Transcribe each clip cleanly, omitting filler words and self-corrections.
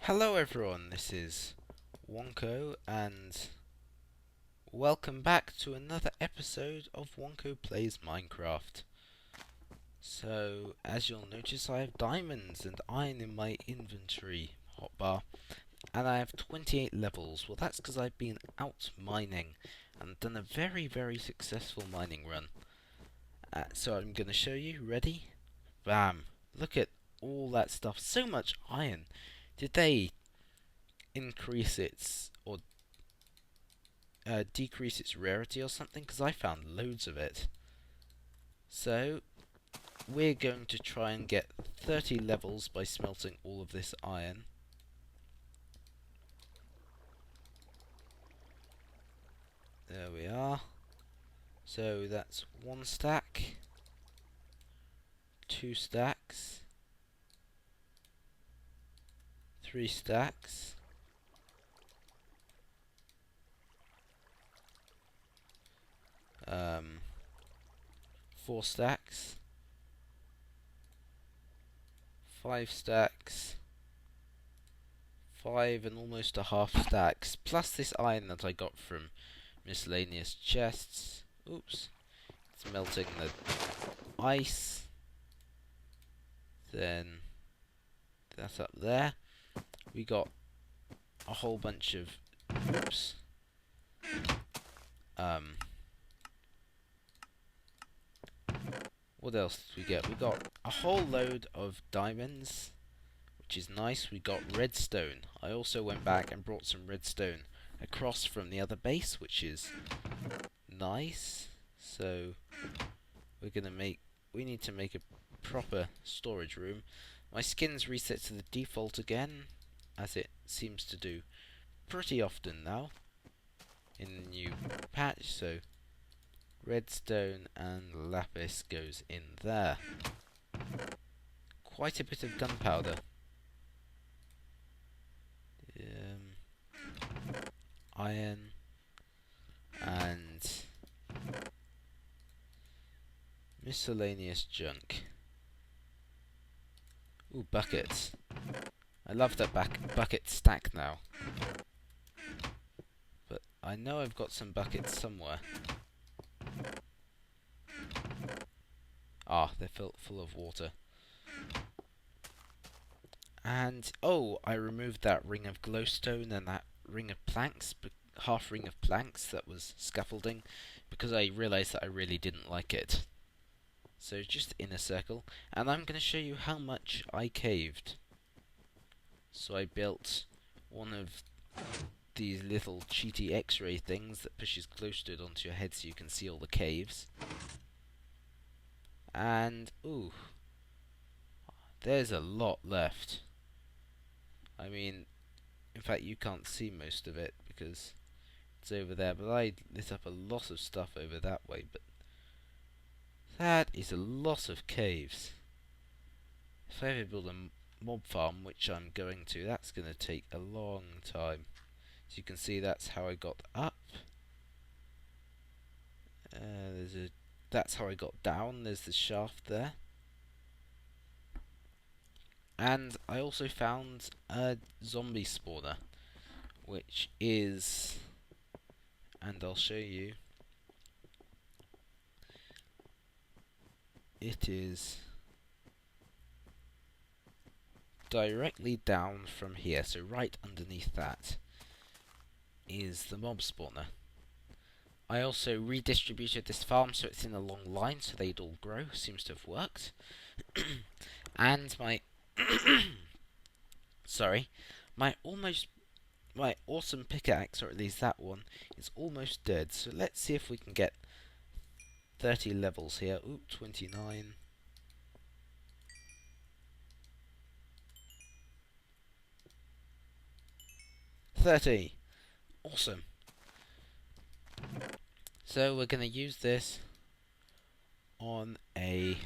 Hello everyone, this is Wonko and welcome back to another episode of Wonko Plays Minecraft. So, as you'll notice, I have diamonds and iron in my inventory hotbar, and I have 28 levels. Well, that's because I've been out mining and done a very successful mining run. So I'm going to show you. Ready? Bam! Look at all that stuff. So much iron. Did they increase its or decrease its rarity or something? Because I found loads of it. So we're going to try and get 30 levels by smelting all of this iron. There we are. So that's 1 stack, 2 stacks, 3 stacks, 4 stacks, 5 stacks, 5 and almost a half stacks, plus this iron that I got from miscellaneous chests. Oops. It's melting the ice. Then that's up there. We got a whole bunch of what else did we get? We got a whole load of diamonds, which is nice. We got redstone. I also went back and brought some redstone across from the other base, which is nice. So we need to make a proper storage room. My skin's reset to the default again, as it seems to do pretty often now in the new patch. So redstone and lapis goes in there. Quite a bit of gunpowder. Iron and miscellaneous junk. Ooh, buckets. I love that bucket stack now. But I know I've got some buckets somewhere. Ah, they're full of water. And, oh, I removed that ring of glowstone and that ring of planks, half ring of planks that was scaffolding, because I realised that I really didn't like it. So just in a circle, and I'm going to show you how much I caved. So I built one of these little cheaty x-ray things that pushes glowstone onto your head so you can see all the caves. And, ooh, there's a lot left. I mean, in fact you can't see most of it because it's over there, but I lit up a lot of stuff over that way, but that is a lot of caves. If I ever build a mob farm, which I'm going to, that's going to take a long time. As you can see, that's how I got up. That's how I got down. There's the shaft there. And I also found a zombie spawner, which is, and I'll show you, it is directly down from here, so right underneath that is the mob spawner. I also redistributed this farm so it's in a long line so they'd all grow. Seems to have worked. And my sorry, my awesome pickaxe, or at least that one, is almost dead. So let's see if we can get 30 levels here. Ooh, 29. $30. Awesome. So we're going to use this on a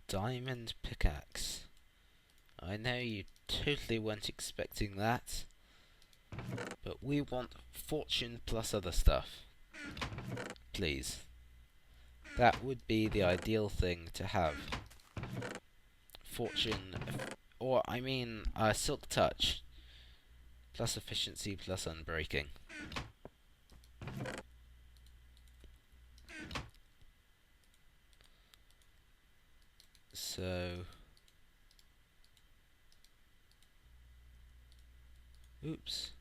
diamond pickaxe. I know you totally weren't expecting that, but we want fortune plus other stuff. Please. That would be the ideal thing to have. Fortune Or, I mean, Silk Touch. Plus efficiency, plus unbreaking. So... Oops.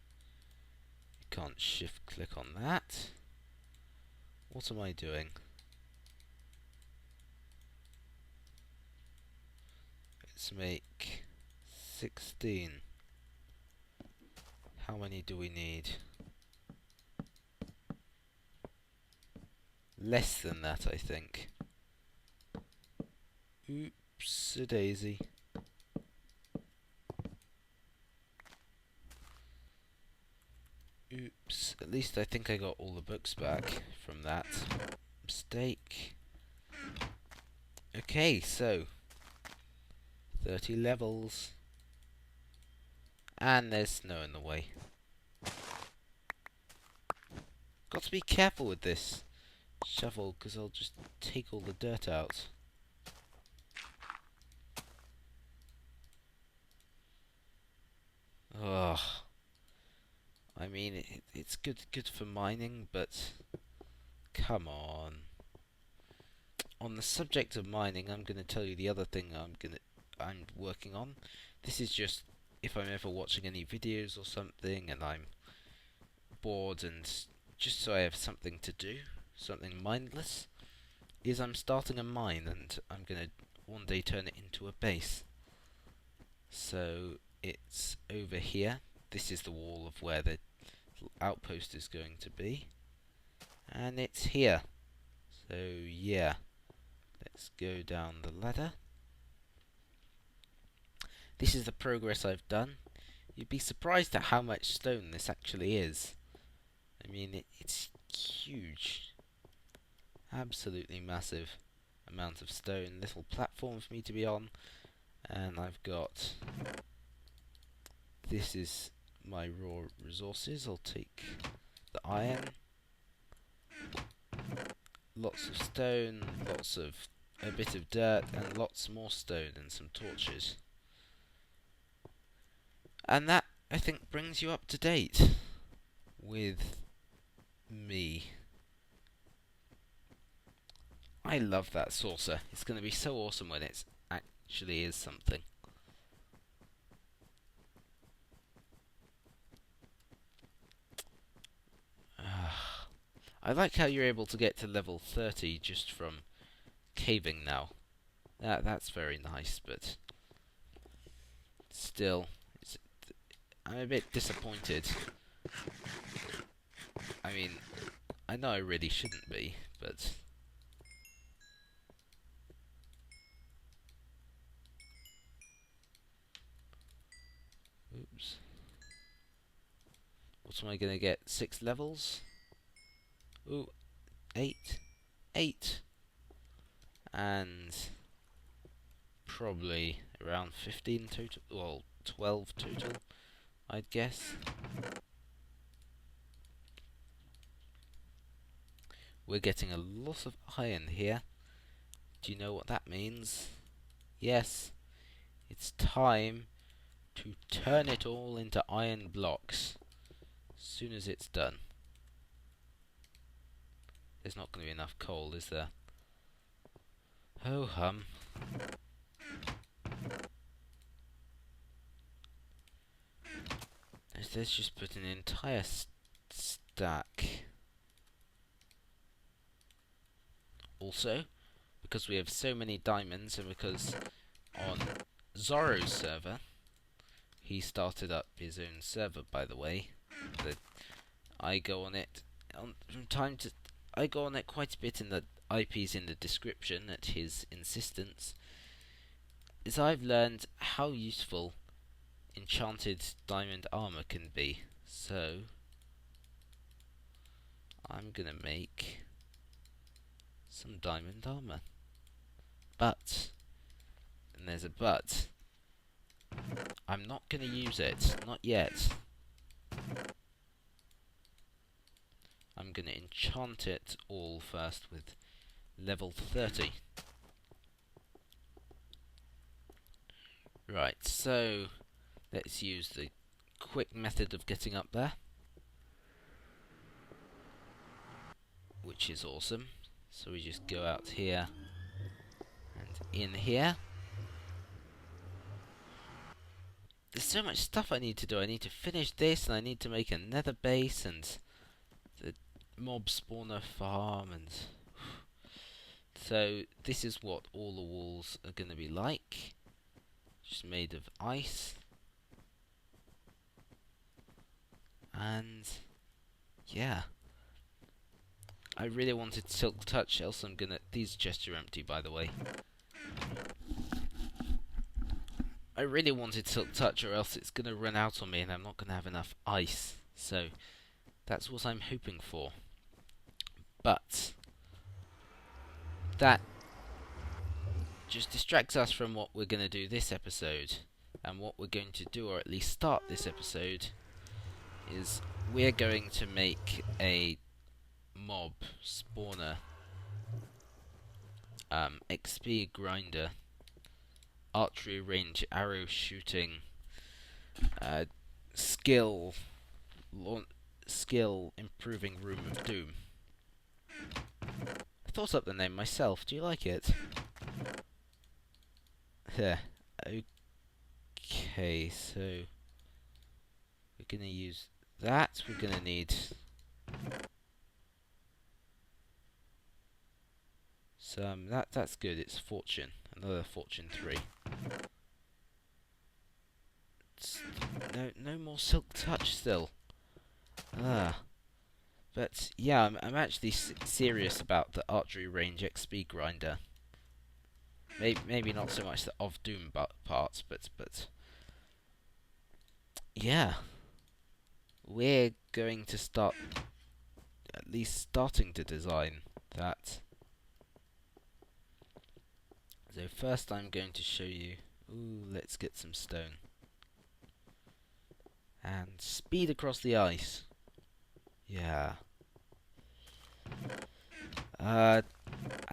You can't shift click on that. What am I doing? Let's make 16. How many do we need? Less than that, I think. Oops-a-daisy. Oops. At least I think I got all the books back from that mistake. Okay, so 30 levels. And there's snow in the way. Got to be careful with this shovel, because I'll just take all the dirt out. Ugh. I mean, it's good for mining, but come on. On the subject of mining, I'm going to tell you the other thing I'm working on. This is just if I'm ever watching any videos or something and I'm bored, and just so I have something to do, something mindless, is I'm starting a mine, and I'm going to one day turn it into a base. So it's over here. This is the wall of where the outpost is going to be, and it's here. So yeah, let's go down the ladder. This is the progress I've done. You'd be surprised at how much stone this actually is. I mean, it's huge. Absolutely massive amount of stone. Little platform for me to be on. And I've got... This is my raw resources. I'll take the iron. Lots of stone, lots of... a bit of dirt, and lots more stone and some torches. And that, I think, brings you up to date with me. I love that saucer. It's going to be so awesome when it actually is something. I like how you're able to get to level 30 just from caving now. That's very nice, but still, I'm a bit disappointed. I mean, I know I really shouldn't be, but... Oops. What am I gonna get? 6 levels? Ooh, 8. 8! And... probably around 15 total, well, 12 total, I'd guess. We're getting a lot of iron here. Do you know what that means? Yes, it's time to turn it all into iron blocks as soon as it's done. There's not going to be enough coal, is there? Ho hum. Let's just put an entire stack. Also, because we have so many diamonds, and because on Zorro's server, he started up his own server, by the way. I go on it from time to... I go on it quite a bit, in the IP's in the description at his insistence. Is I've learned how useful enchanted diamond armor can be. So I'm gonna make some diamond armor. But, and there's a but, I'm not gonna use it, not yet. I'm gonna enchant it all first with level 30. Right, so let's use the quick method of getting up there, which is awesome. So we just go out here and in here. There's so much stuff I need to do. I need to finish this, and I need to make a nether base, and the mob spawner farm, and so this is what all the walls are going to be like. Just made of ice. And yeah, I really wanted Silk Touch, else I'm gonna... These chests are empty, by the way. I really wanted Silk Touch, or else it's gonna run out on me and I'm not gonna have enough ice. So that's what I'm hoping for. But that just distracts us from what we're gonna do this episode. And what we're going to do, or at least start this episode, is we're going to make a mob spawner, XP grinder, archery range, arrow shooting, skill improving room of doom. I thought up the name myself. Do you like it? Yeah. Okay, so we're gonna use that. We're gonna need some. That's good. It's fortune. Another fortune 3. No more Silk Touch still. But yeah, I'm actually serious about the archery range XP grinder. Maybe not so much the of doom parts, but yeah, we're going to start, at least starting to design that. So first I'm going to show you. Ooh, let's get some stone. And speed across the ice. Yeah. And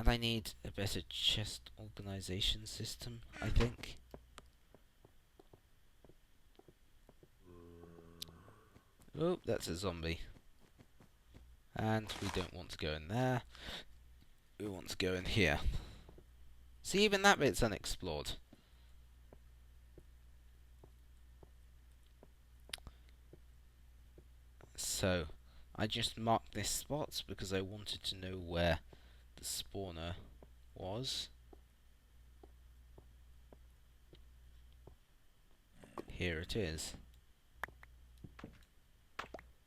I need a better chest organization system, I think. Oh, that's a zombie. And we don't want to go in there. We want to go in here. See, even that bit's unexplored. So, I just marked this spot because I wanted to know where the spawner was. Here it is.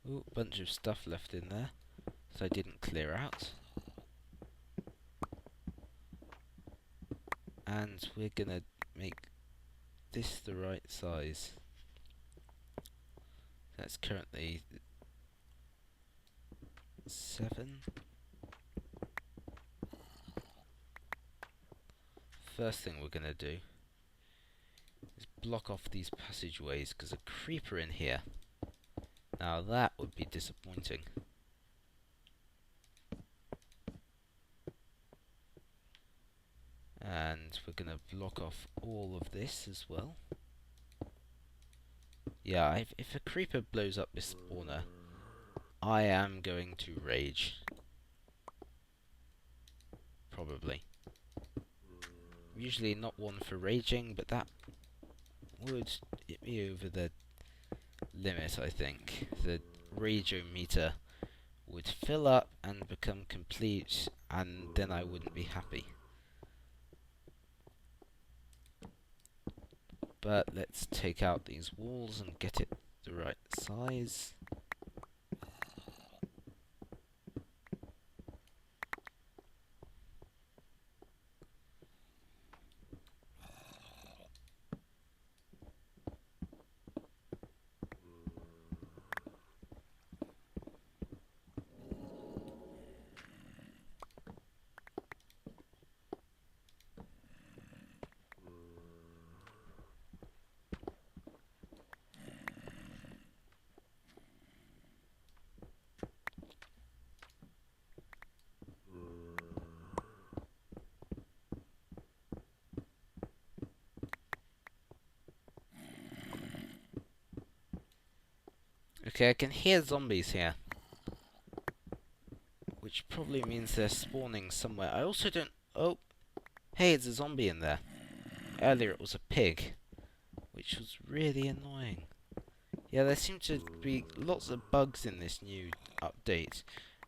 Ooh, bunch of stuff left in there that I didn't clear out. And we're gonna make this the right size. That's currently 7. First thing we're gonna do is block off these passageways, because a creeper in here. Now that would be disappointing. And we're gonna block off all of this as well. Yeah, if a creeper blows up this spawner, I am going to rage. Probably. Usually not one for raging, but that would hit me over the limit, I think. The rageometer would fill up and become complete, and then I wouldn't be happy. But let's take out these walls and get it the right size. Okay, I can hear zombies here, which probably means they're spawning somewhere. I also don't... Oh, hey, it's a zombie in there. Earlier it was a pig, which was really annoying. Yeah, there seem to be lots of bugs in this new update,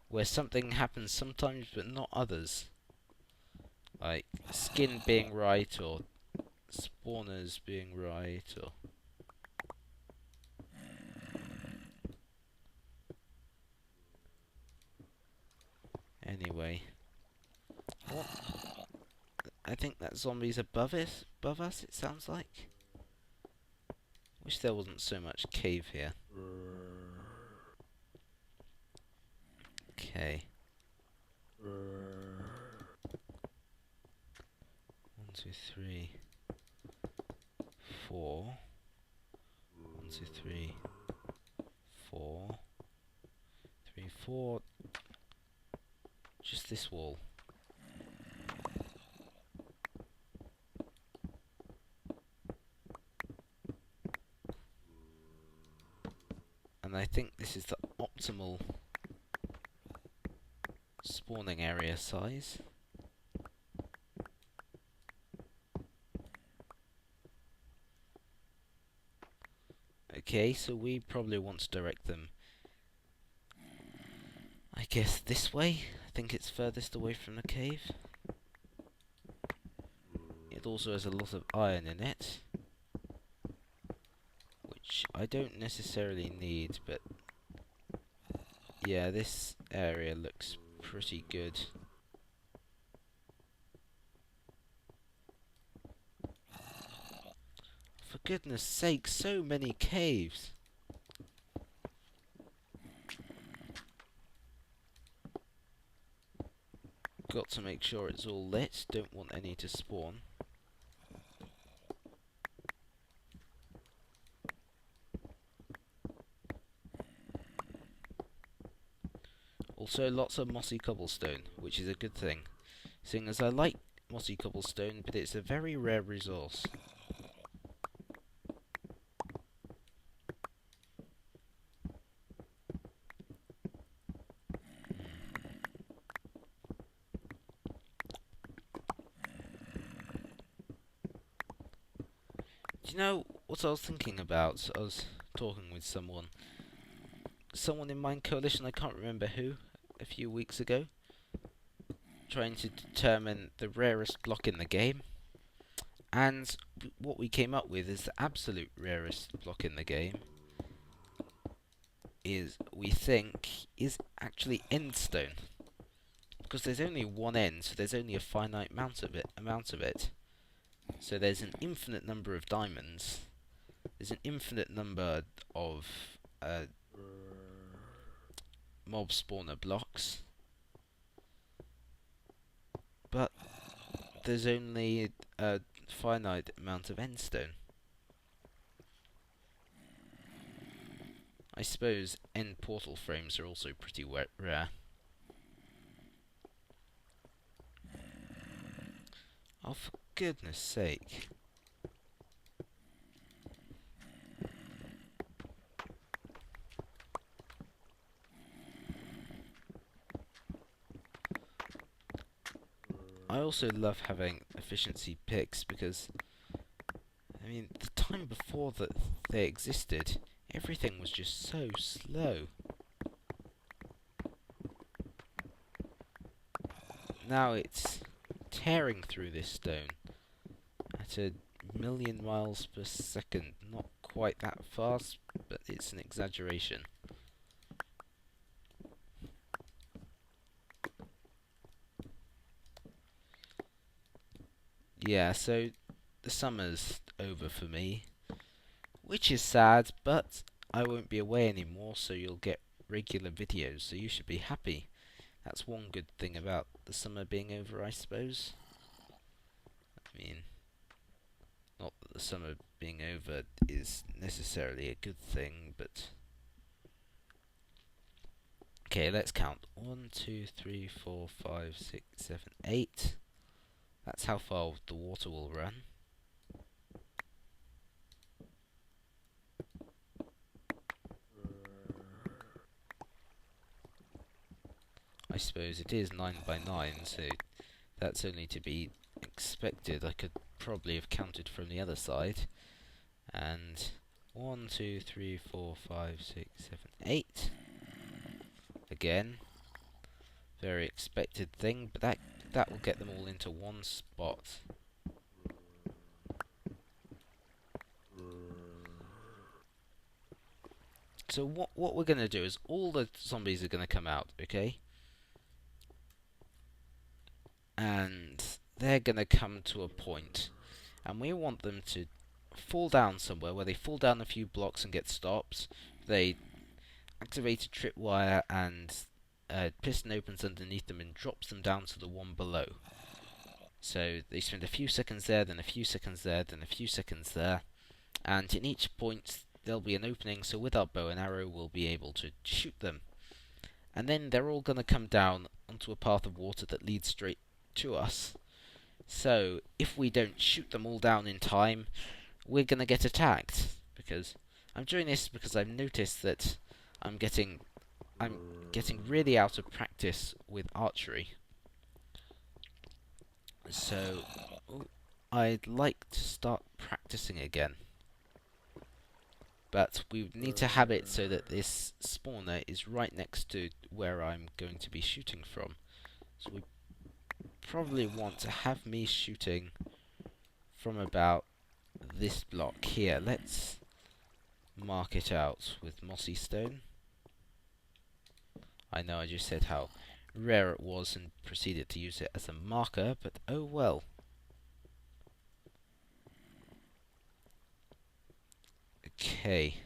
where something happens sometimes but not others. Like skin being right, or spawners being right, or... Anyway. What? I think that zombie's above us, it sounds like. Wish there wasn't so much cave here. Okay. 1, 2, 3, 4. 1, 2, 3, 4. 3, 4. Just this wall. And I think this is the optimal spawning area size. Okay, so we probably want to direct them, I guess, this way. I think it's furthest away from the cave. It also has a lot of iron in it, which I don't necessarily need, but yeah, this area looks pretty good. For goodness sake, so many caves! Got to make sure it's all lit, don't want any to spawn. Also lots of mossy cobblestone, which is a good thing, seeing as I like mossy cobblestone, but it's a very rare resource. Do you know what I was thinking about? I was talking with someone in MineCoalition, I can't remember who, a few weeks ago, trying to determine the rarest block in the game, and what we came up with is the absolute rarest block in the game is, we think, is actually endstone, because there's only one end, so there's only a finite amount of it. So there's an infinite number of diamonds, there's an infinite number of mob spawner blocks, but there's only a finite amount of endstone. I suppose end portal frames are also pretty rare. Oh, for goodness sake. I also love having efficiency picks because, I mean, the time before that they existed, everything was just so slow. Now it's tearing through this stone at 1,000,000 miles per second. Not quite that fast, but it's an exaggeration. Yeah, so the summer's over for me, which is sad, but I won't be away anymore, so you'll get regular videos, so you should be happy. That's one good thing about the summer being over, I suppose. I mean, not that the summer being over is necessarily a good thing, but... Okay, let's count. 1, 2, 3, 4, 5, 6, 7, 8. That's how far the water will run. suppose it is 9 by 9, so that's only to be expected. I could probably have counted from the other side. And 1, 2, 3, 4, 5, 6, 7, 8. Again, very expected thing, but that will get them all into one spot. So what we're going to do is all the zombies are going to come out, okay? And they're going to come to a point, and we want them to fall down somewhere where they fall down a few blocks and get stopped. They activate a tripwire, and a piston opens underneath them and drops them down to the one below. So they spend a few seconds there, then a few seconds there, then a few seconds there, and in each point there'll be an opening, so with our bow and arrow we'll be able to shoot them. And then they're all going to come down onto a path of water that leads straight to us. So if we don't shoot them all down in time, we're going to get attacked. Because I'm doing this because I've noticed that I'm getting really out of practice with archery. So I'd like to start practicing again. But we need to have it so that this spawner is right next to where I'm going to be shooting from. So we probably want to have me shooting from about this block here. Let's mark it out with mossy stone. I know I just said how rare it was and proceeded to use it as a marker, but oh well. Okay,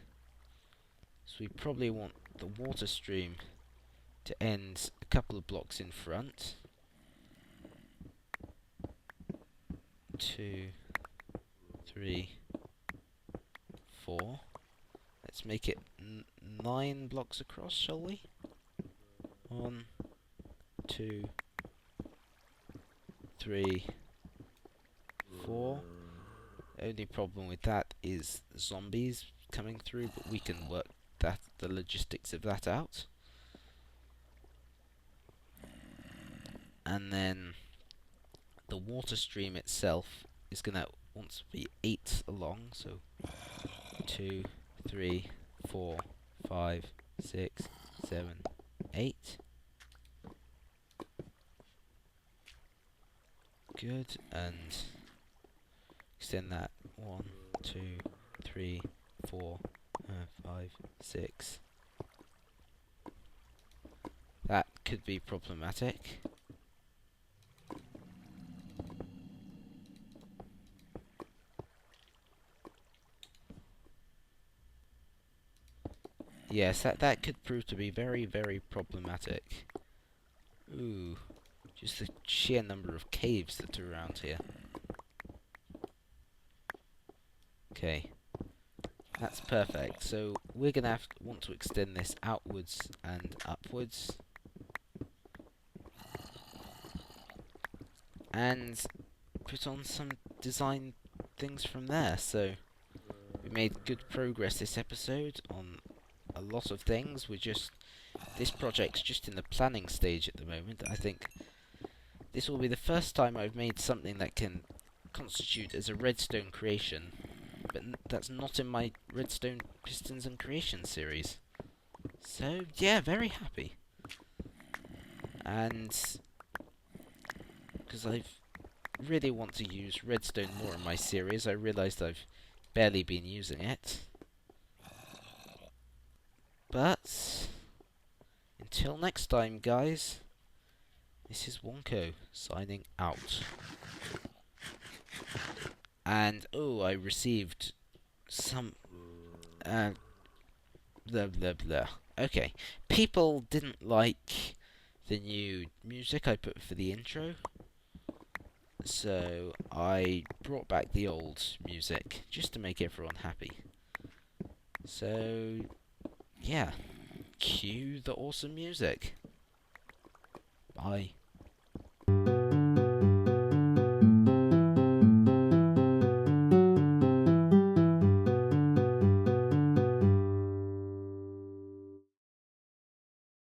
so we probably want the water stream to end a couple of blocks in front. 2, 3, 4. Let's make it 9 blocks across, shall we? 1, 2, 3, 4. Only problem with that is zombies coming through, but we can work the logistics of that out. And then the water stream itself is going to want to be 8 along, so 2, 3, 4, 5, 6, 7, 8. Good, and extend that 1, 2, 3, 4, 5, 6. That could be problematic. Yes, that could prove to be very, very problematic. Ooh, just the sheer number of caves that are around here. Okay, that's perfect. So we're gonna want to extend this outwards and upwards, and put on some design things from there. So we made good progress this episode on a lot of things. This project's just in the planning stage at the moment. I think this will be the first time I've made something that can constitute as a redstone creation, but that's not in my redstone pistons and creation series. So yeah, very happy. And because I really want to use redstone more in my series, I realised I've barely been using it. But until next time, guys, this is Wonko signing out. And oh, I received some blah blah blah. Okay, people didn't like the new music I put for the intro, so I brought back the old music just to make everyone happy. So yeah, cue the awesome music. Bye.